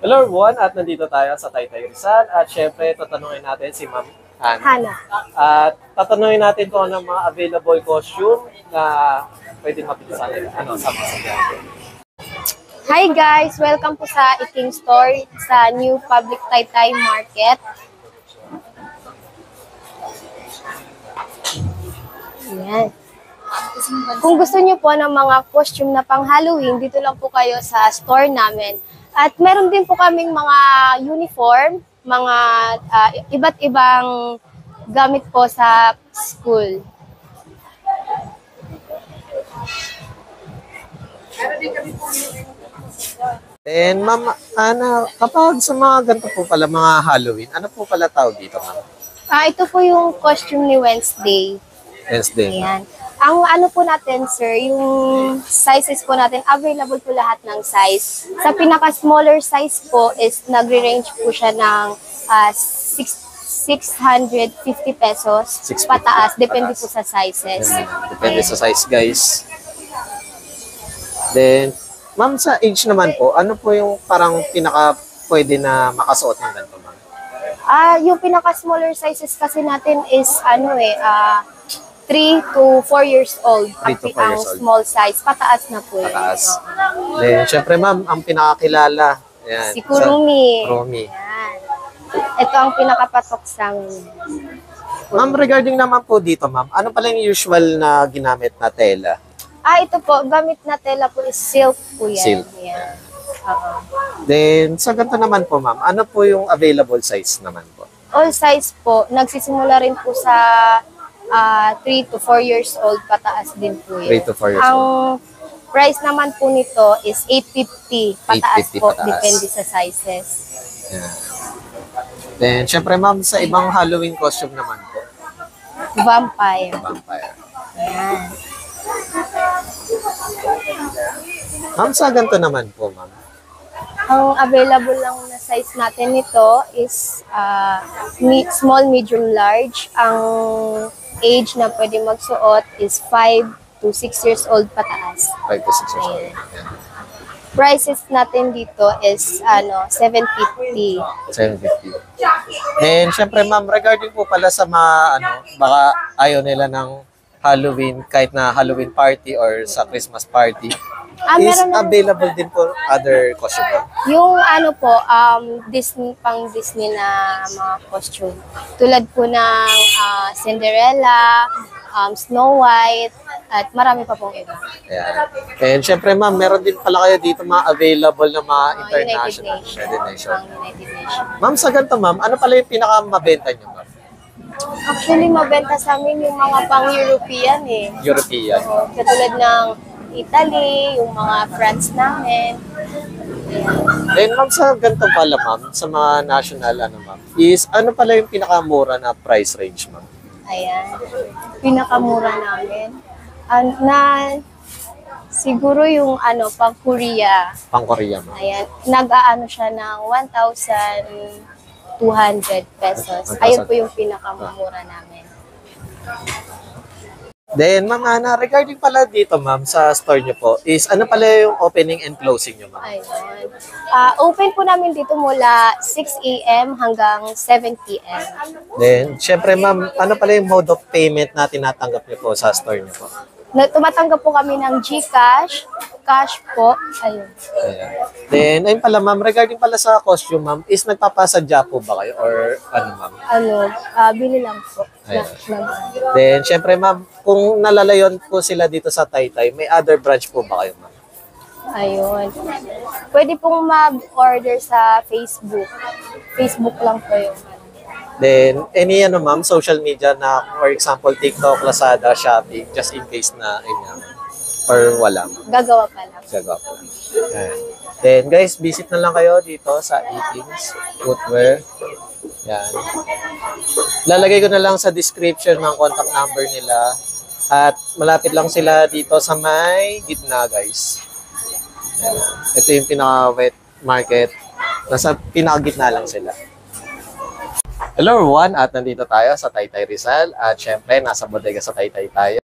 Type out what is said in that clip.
Hello everyone, at nandito tayo sa Taytay Rizal at syempre tatanungin natin si Ma'am Hannah. At tatanungin natin kung ano mga available costume na pwede mapinsan sa mga sabihan. Hi guys! Welcome po sa Iking Store sa New Public Taytay Market. Ayan. Kung gusto niyo po ng mga costume na pang Halloween, dito lang po kayo sa store namin. At meron din po kaming mga uniform, mga iba't ibang gamit po sa school. And Ma'am Ana, kapag sa mga ganito po pala mga Halloween, ano po pala tawag dito, Ma'am? Ito po yung costume ni Wednesday. Wednesday. Ayan. Ang ano po natin, sir, yung sizes po natin, available po lahat ng size. Sa pinaka-smaller size po is nagre-range po siya ng 650 pesos 650 pataas. Depende pataas po sa sizes. Depende sa size, guys. Then, Ma'am, sa age naman po, ano po yung parang pinaka pwede na makasuot ng ganito, Ma'am? Yung pinaka-smaller sizes kasi natin is 3 to 4 years old. 3 to 4 ang years old. small size, pataas na po yun. Pataas. Then, syempre, Ma'am, ang pinakakilala. Yan, Si Kurumi. Kurumi. Yan. Ito ang pinakapatok sa amin. Ma'am, regarding naman po dito, Ma'am, ano pala yung usual na ginamit na tela? Ito po, gamit na tela po is silk po yan. Silk. Yan. Oo. Then, sa ganito naman po, Ma'am, ano po yung available size naman po? All size po, nagsisimula rin po sa 3 to 4 years old, pataas din po yun. 3 to 4 years Ang old. price naman po nito is 850, pataas 850 po, pataas. depende sa sizes. Yan. Then, syempre, Ma'am, sa ibang Halloween costume naman po. Vampire. Vampire. Ayan. Ma'am, sa ganito naman po, Ma'am. Ang available lang na size natin nito is small, medium, large. Ang age na pwede magsuot is 5 to 6 years old pataas. 5 to 6 years old. Ayan. Yan. Prices natin dito is 750. 750. And syempre, Ma'am, regarding po pala sa mga, baka ayaw nila ng Halloween, kahit na Halloween party or sa Christmas party, is Meron na- available din po other costume. Yung Disney, pang Disney na mga costume. Tulad po ng Cinderella, Snow White, at marami pa pong iba. Ayan. And syempre, Ma'am, meron din pala kayo dito mga available na mga international United Nation. Ma'am, sa ganito, Ma'am, ano pala yung pinakamabenta nyo, Ma'am? Actually, mabenta sa amin yung mga pang-European eh. European. So, katulad ng Italy, yung mga France namin. Then, Ma'am, sa ganito pala, Ma'am, sa mga national, Ma'am, is ano pala yung pinakamura na price range, Ma'am? Ayan. Pinakamura namin. Siguro yung pang Korea. Pang Korea, Ma'am. Ayan. Nag-aano siya ng 1,200 pesos. Ayun po yung pinakamura namin. Then, Ma'am Ana, regarding pala dito, Ma'am, sa store nyo po, is ano pala yung opening and closing nyo, Ma'am? Ayun. Open po namin dito mula 6 a.m. hanggang 7 p.m. Then, syempre, Ma'am, ano pala yung mode of payment na tinatanggap nyo po sa store nyo po? Tumatanggap po kami ng GCash, cash po. Ayun. Ayan. Then, ayun pala, Ma'am, regarding pala sa costume, Ma'am, is nagpapasadya po ba kayo? Or ano, Ma'am? Bili lang po. Ayun. Then, syempre, Ma'am, kung nalalayon po sila dito sa Taytay, may other branch po ba kayo, Ma'am? Ayun. Pwede pong mag-order sa Facebook. Facebook lang po yun. Then, any Ma'am, social media na, for example, TikTok, Lazada, Shopee, just in case na, or wala, Ma'am? Gagawa pa lang. Gagawa po. Ayan. Then, guys, visit na lang kayo dito sa Eatings Footwear. Yan. Lalagay ko na lang sa description ng contact number nila. At malapit lang sila dito sa may gitna, guys. Ayan. Ito yung pinaka-wet market. Nasa pinaka-gitna lang sila. Hello everyone, at nandito tayo sa Taytay Rizal. At syempre, nasa bodega sa Taytay tayo.